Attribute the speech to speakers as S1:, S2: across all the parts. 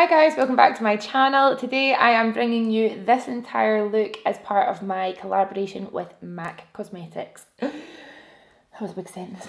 S1: Hi guys, welcome back to my channel. Today I am bringing you this entire look as part of my collaboration with MAC Cosmetics. That was a big sentence.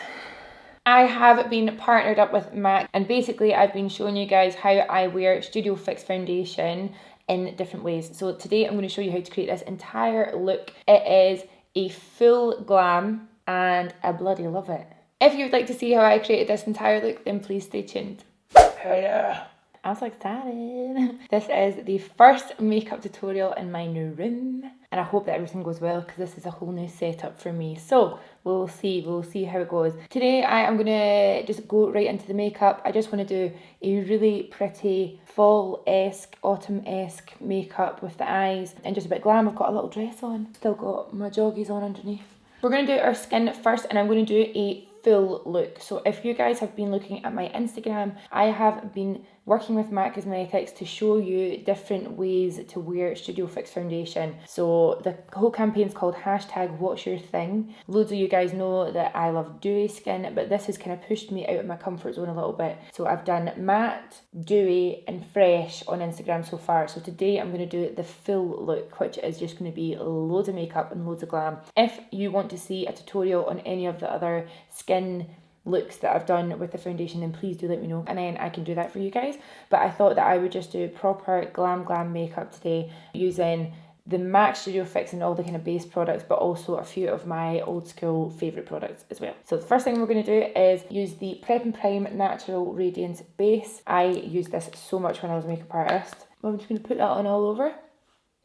S1: I have been partnered up with MAC and basically I've been showing you guys how I wear Studio Fix foundation in different ways. So today I'm going to show you how to create this entire look. It is a full glam and I bloody love it. If you would like to see how I created this entire look, then please stay tuned. Yeah. I'm so excited. This is the first makeup tutorial in my new room and I hope that everything goes well because this is a whole new setup for me. So we'll see how it goes. Today I am going to just go right into the makeup. I just want to do a really pretty fall-esque, autumn-esque makeup with the eyes and just a bit glam. I've got a little dress on. Still got my joggies on underneath. We're going to do our skin first and I'm going to do a full look. So if you guys have been looking at my Instagram, I have been working with MAC Cosmetics to show you different ways to wear Studio Fix foundation. So the whole campaign is called #What'sYourThing. Loads of you guys know that I love dewy skin, but this has kind of pushed me out of my comfort zone a little bit. So I've done matte, dewy and fresh on Instagram so far. So today I'm going to do the full look, which is just going to be loads of makeup and loads of glam. If you want to see a tutorial on any of the other skin looks that I've done with the foundation, then please do let me know and then I can do that for you guys. But I thought that I would just do proper glam makeup today using the MAC Studio Fix and all the kind of base products, but also a few of my old school favourite products as well. So the first thing we're going to do is use the Prep and Prime Natural Radiance Base. I used this so much when I was a makeup artist. I'm just going to put that on all over.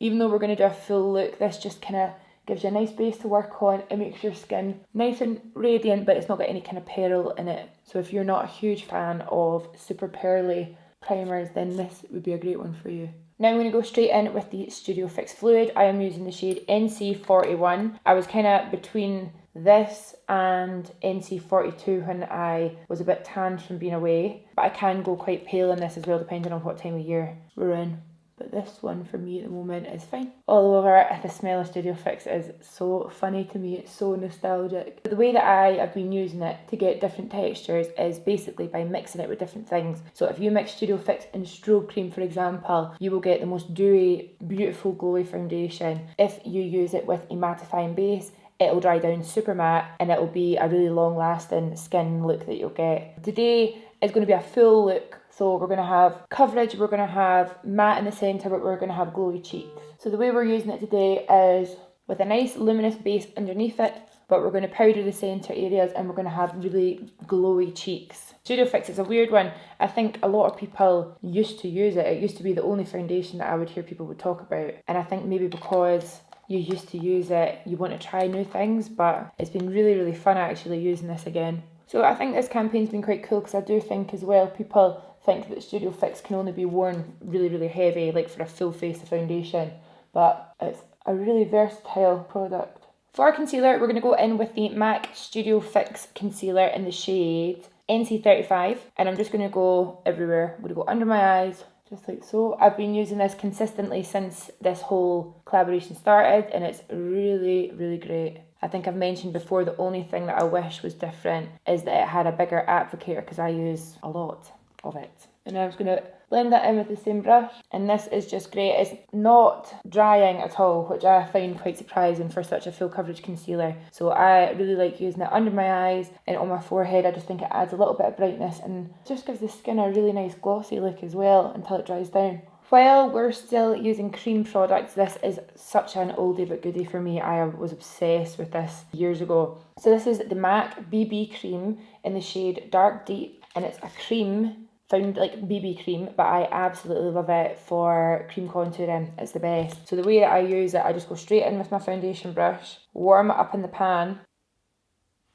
S1: Even though we're going to do a full look, this just kind of gives you a nice base to work on. It makes your skin nice and radiant, but it's not got any kind of pearl in it. So if you're not a huge fan of super pearly primers, then this would be a great one for you. Now I'm going to go straight in with the Studio Fix Fluid. I am using the shade NC41. I was kind of between this and NC42 when I was a bit tanned from being away. But I can go quite pale in this as well, depending on what time of year we're in. But this one for me at the moment is fine. All over, the smell of Studio Fix is so funny to me. It's so nostalgic. The way that I have been using it to get different textures is basically by mixing it with different things. So if you mix Studio Fix and strobe cream, for example, you will get the most dewy, beautiful, glowy foundation. If you use it with a mattifying base, it'll dry down super matte and it'll be a really long lasting skin look that you'll get. Today is going to be a full look. So we're going to have coverage, we're going to have matte in the centre, but we're going to have glowy cheeks. So the way we're using it today is with a nice luminous base underneath it, but we're going to powder the centre areas and we're going to have really glowy cheeks. Studio Fix is a weird one. I think a lot of people used to use it. It used to be the only foundation that I would hear people would talk about. And I think maybe because you used to use it, you want to try new things, but it's been really fun actually using this again. So I think this campaign's been quite cool because I do think as well people think that Studio Fix can only be worn really heavy, like for a full face of foundation, but it's a really versatile product. For our concealer, we're going to go in with the MAC Studio Fix concealer in the shade NC35, and I'm just going to go everywhere. I'm going to go under my eyes, just like so. I've been using this consistently since this whole collaboration started, and it's really great. I think I've mentioned before, the only thing that I wish was different is that it had a bigger applicator because I use a lot of it. And now I'm just going to blend that in with the same brush, and this is just great. It's not drying at all, which I find quite surprising for such a full coverage concealer. So I really like using it under my eyes and on my forehead. I just think it adds a little bit of brightness and just gives the skin a really nice glossy look as well until it dries down. While we're still using cream products, this is such an oldie but goodie for me. I was obsessed with this years ago. So this is the MAC BB cream in the shade Dark Deep, and it's a cream, found like BB cream, but I absolutely love it for cream contouring. It's the best. So the way that I use it, I just go straight in with my foundation brush, warm it up in the pan,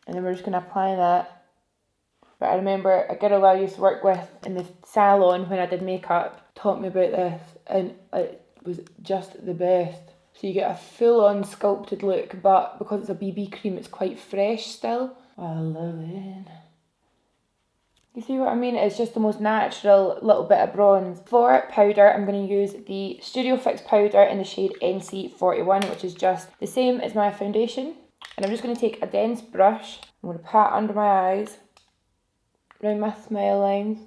S1: and then we're just going to apply that. But I remember a girl I used to work with in the salon when I did makeup taught me about this, and it was just the best. So you get a full-on sculpted look, but because it's a BB cream, it's quite fresh still. I love it. You see what I mean? It's just the most natural little bit of bronze. For powder, I'm going to use the Studio Fix powder in the shade NC41, which is just the same as my foundation. And I'm just going to take a dense brush. I'm going to pat under my eyes, around my smile lines,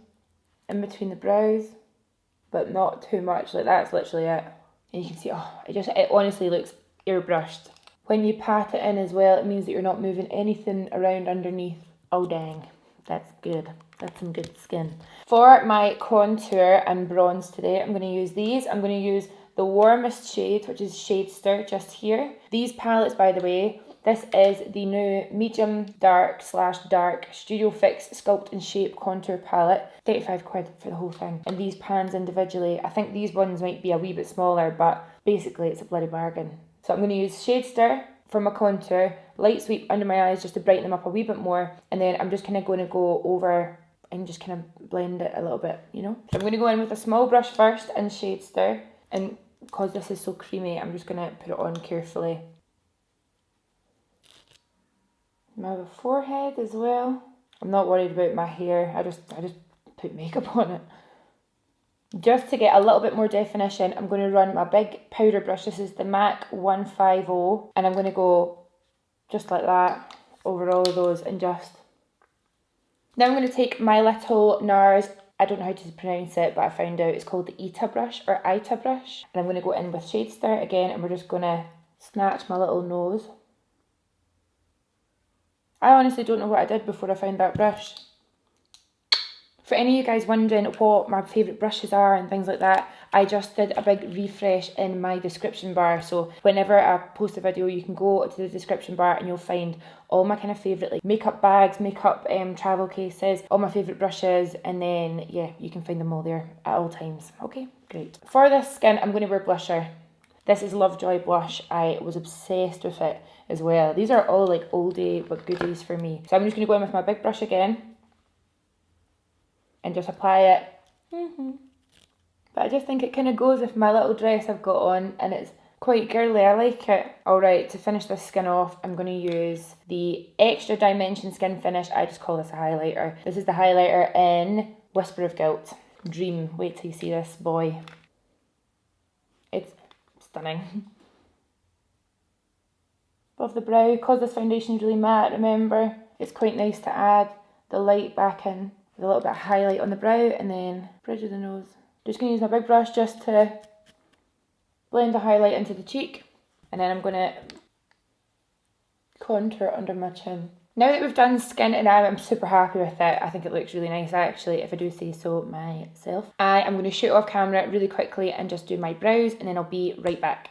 S1: in between the brows, but not too much. Like, that's literally it. And you can see, oh, it honestly looks airbrushed. When you pat it in as well, it means that you're not moving anything around underneath. Oh dang, that's good. That's some good skin. For my contour and bronze today, I'm going to use these. I'm going to use the warmest shade, which is Shadester, just here. These palettes, by the way, this is the new medium dark / dark Studio Fix Sculpt and Shape Contour Palette. 35 quid for the whole thing. And these pans individually, I think these ones might be a wee bit smaller, but basically it's a bloody bargain. So I'm going to use Shadester for my contour, light sweep under my eyes just to brighten them up a wee bit more, and then I'm just kind of going to go over and just kind of blend it a little bit, you know? So I'm going to go in with a small brush first and Shadester, and because this is so creamy, I'm just going to put it on carefully. My forehead as well. I'm not worried about my hair, I just put makeup on it. Just to get a little bit more definition, I'm going to run my big powder brush. This is the MAC 150, and I'm going to go just like that over all of those and just... Now I'm going to take my little NARS, I don't know how to pronounce it, but I found out it's called the Ita brush or Ita brush, and I'm going to go in with Shadester again, and we're just going to snatch my little nose. I honestly don't know what I did before I found that brush. For any of you guys wondering what my favourite brushes are and things like that, I just did a big refresh in my description bar. So whenever I post a video, you can go to the description bar and you'll find all my kind of favourite like makeup bags, makeup travel cases, all my favourite brushes, and then yeah, you can find them all there at all times. Okay, great. For this skin, I'm going to wear blusher. This is Lovejoy blush. I was obsessed with it as well. These are all like oldie but goodies for me. So I'm just going to go in with my big brush again and just apply it. But I just think it kind of goes with my little dress I've got on, and it's quite girly. I like it. Alright, to finish this skin off, I'm going to use the Extra Dimension Skin Finish. I just call this a highlighter. This is the highlighter in Whisper of Guilt. Dream. Wait till you see this, boy. It's stunning. Above the brow, because this foundation is really matte, remember, it's quite nice to add the light back in with a little bit of highlight on the brow, and then bridge of the nose. Just going to use my big brush just to blend the highlight into the cheek, and then I'm going to contour under my chin. Now that we've done skin and I'm super happy with it, I think it looks really nice actually, if I do say so myself. I am going to shoot off camera really quickly and just do my brows, and then I'll be right back.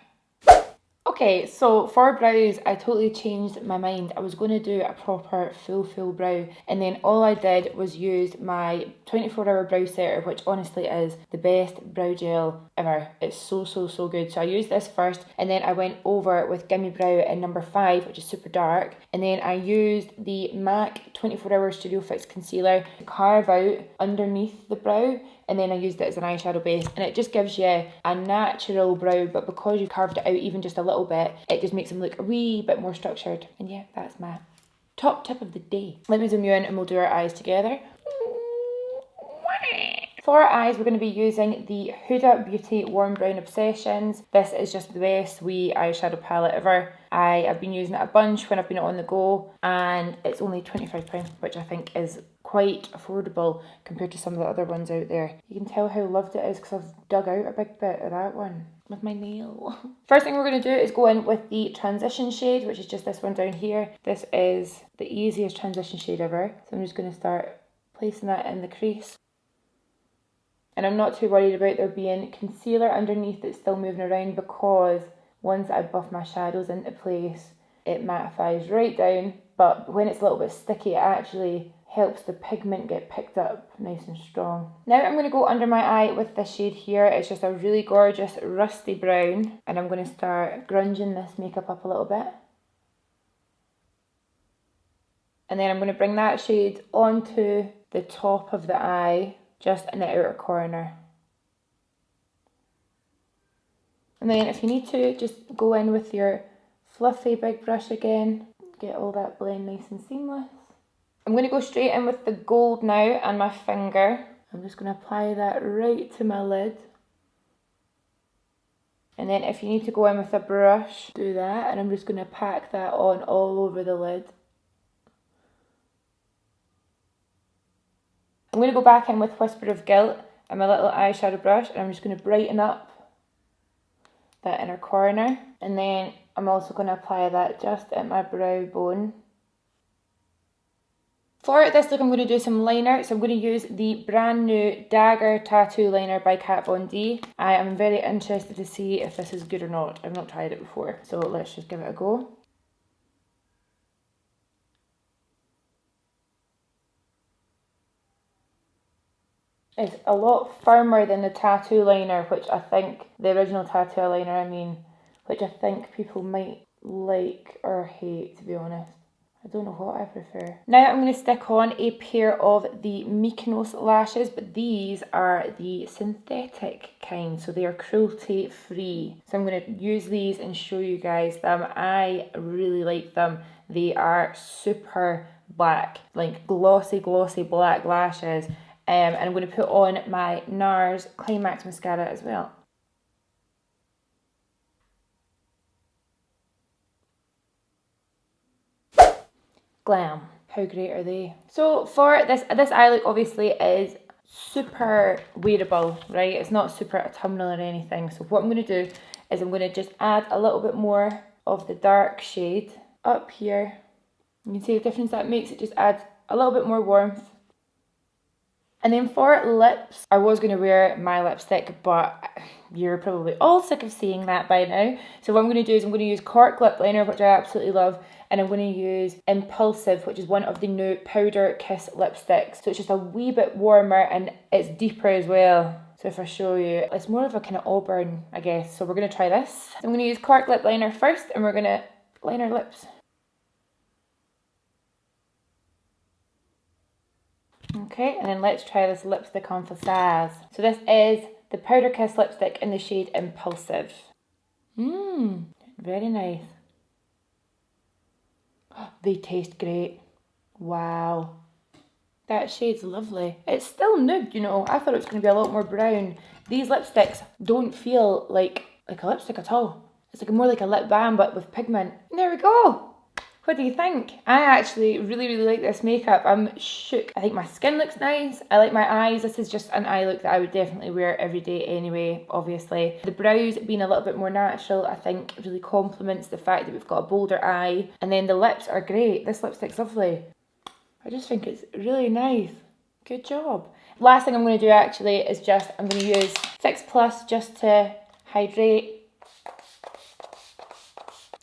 S1: Okay, so for brows, I totally changed my mind. I was going to do a proper full brow, and then all I did was use my 24-hour brow setter, which honestly is the best brow gel ever. It's so good. So I used this first, and then I went over with Gimme Brow in number 5, which is super dark, and then I used the MAC 24-hour Studio Fix concealer to carve out underneath the brow, and then I used it as an eyeshadow base, and it just gives you a natural brow, but because you carved it out even just a little bit, it just makes them look a wee bit more structured. And yeah, that's my top tip of the day. Let me zoom you in and we'll do our eyes together. For our eyes, we're going to be using the Huda Beauty Warm Brown Obsessions. This is just the best wee eyeshadow palette ever. I have been using it a bunch when I've been on the go, and it's only £25, which I think is quite affordable compared to some of the other ones out there. You can tell how loved it is because I've dug out a big bit of that one with my nail. First thing we're going to do is go in with the transition shade, which is just this one down here. This is the easiest transition shade ever. So I'm just going to start placing that in the crease. And I'm not too worried about there being concealer underneath that's still moving around, because once I buff my shadows into place, it mattifies right down. But when it's a little bit sticky, it actually helps the pigment get picked up nice and strong. Now I'm going to go under my eye with this shade here. It's just a really gorgeous rusty brown, and I'm going to start grunging this makeup up a little bit. And then I'm going to bring that shade onto the top of the eye, just in the outer corner. And then if you need to, just go in with your fluffy big brush again, get all that blend nice and seamless. I'm going to go straight in with the gold now and my finger. I'm just going to apply that right to my lid. And then if you need to go in with a brush, do that, and I'm just going to pack that on all over the lid. I'm going to go back in with Whisper of Guilt and my little eyeshadow brush, and I'm just going to brighten up that inner corner. And then I'm also going to apply that just at my brow bone. For this look, I'm going to do some liner, so I'm going to use the brand new Dagger Tattoo Liner by Kat Von D. I am very interested to see if this is good or not. I've not tried it before, so let's just give it a go. It's a lot firmer than the tattoo liner, which I think, the original tattoo liner, which I think people might like or hate, to be honest. I don't know what I prefer. Now I'm going to stick on a pair of the Mykonos lashes, but these are the synthetic kind, so they are cruelty free. So I'm going to use these and show you guys them. I really like them. They are super black, like glossy black lashes. And I'm going to put on my NARS Climax mascara as well. Glam. How great are they? So for this eye look obviously is super wearable, right? It's not super autumnal or anything. So what I'm going to do is I'm going to just add a little bit more of the dark shade up here. You can see the difference that makes. It just adds a little bit more warmth. And then for lips, I was going to wear my lipstick, but you're probably all sick of seeing that by now. So what I'm going to do is I'm going to use Cork Lip Liner, which I absolutely love, and I'm going to use Impulsive, which is one of the new Powder Kiss lipsticks. So it's just a wee bit warmer and it's deeper as well. So if I show you, it's more of a kind of auburn, I guess. So we're going to try this. So I'm going to use Cork Lip Liner first, and we're going to line our lips. Okay, and then let's try this lipstick on for Saz. So this is the Powder Kiss lipstick in the shade Impulsive. Very nice. They taste great. Wow. That shade's lovely. It's still nude, you know. I thought it was going to be a lot more brown. These lipsticks don't feel like a lipstick at all. It's like more like a lip balm, but with pigment. And there we go. What do you think? I actually really like this makeup. I'm shook. I think my skin looks nice. I like my eyes. This is just an eye look that I would definitely wear every day anyway, obviously. The brows being a little bit more natural, I think really complements the fact that we've got a bolder eye. And then the lips are great. This lipstick's lovely. I just think it's really nice. Good job. Last thing I'm going to do actually is I'm going to use Fix Plus just to hydrate.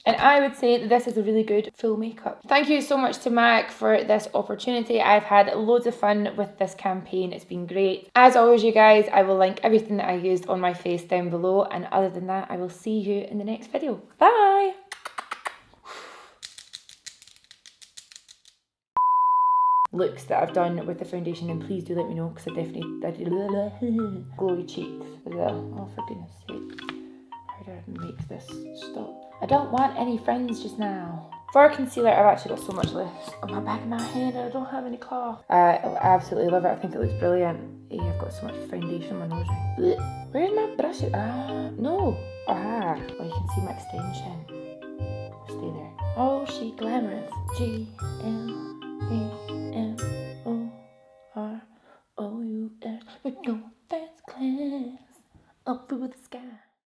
S1: And I would say that this is a really good full makeup. Thank you so much to MAC for this opportunity. I've had loads of fun with this campaign. It's been great. As always, you guys, I will link everything that I used on my face down below. And other than that, I will see you in the next video. Bye! Looks that I've done with the foundation, and please do let me know, because I definitely did glowy cheeks as well. Oh, for goodness sake. How do I make this stop? I don't want any friends just now. For concealer, I've actually got so much left on my back of my head and I don't have any cloth. I absolutely love it. I think it looks brilliant. Hey, I've got so much foundation on my nose. Where's my brush? No. Well, you can see my extension. Stay there. Oh, she glamorous. G-L-A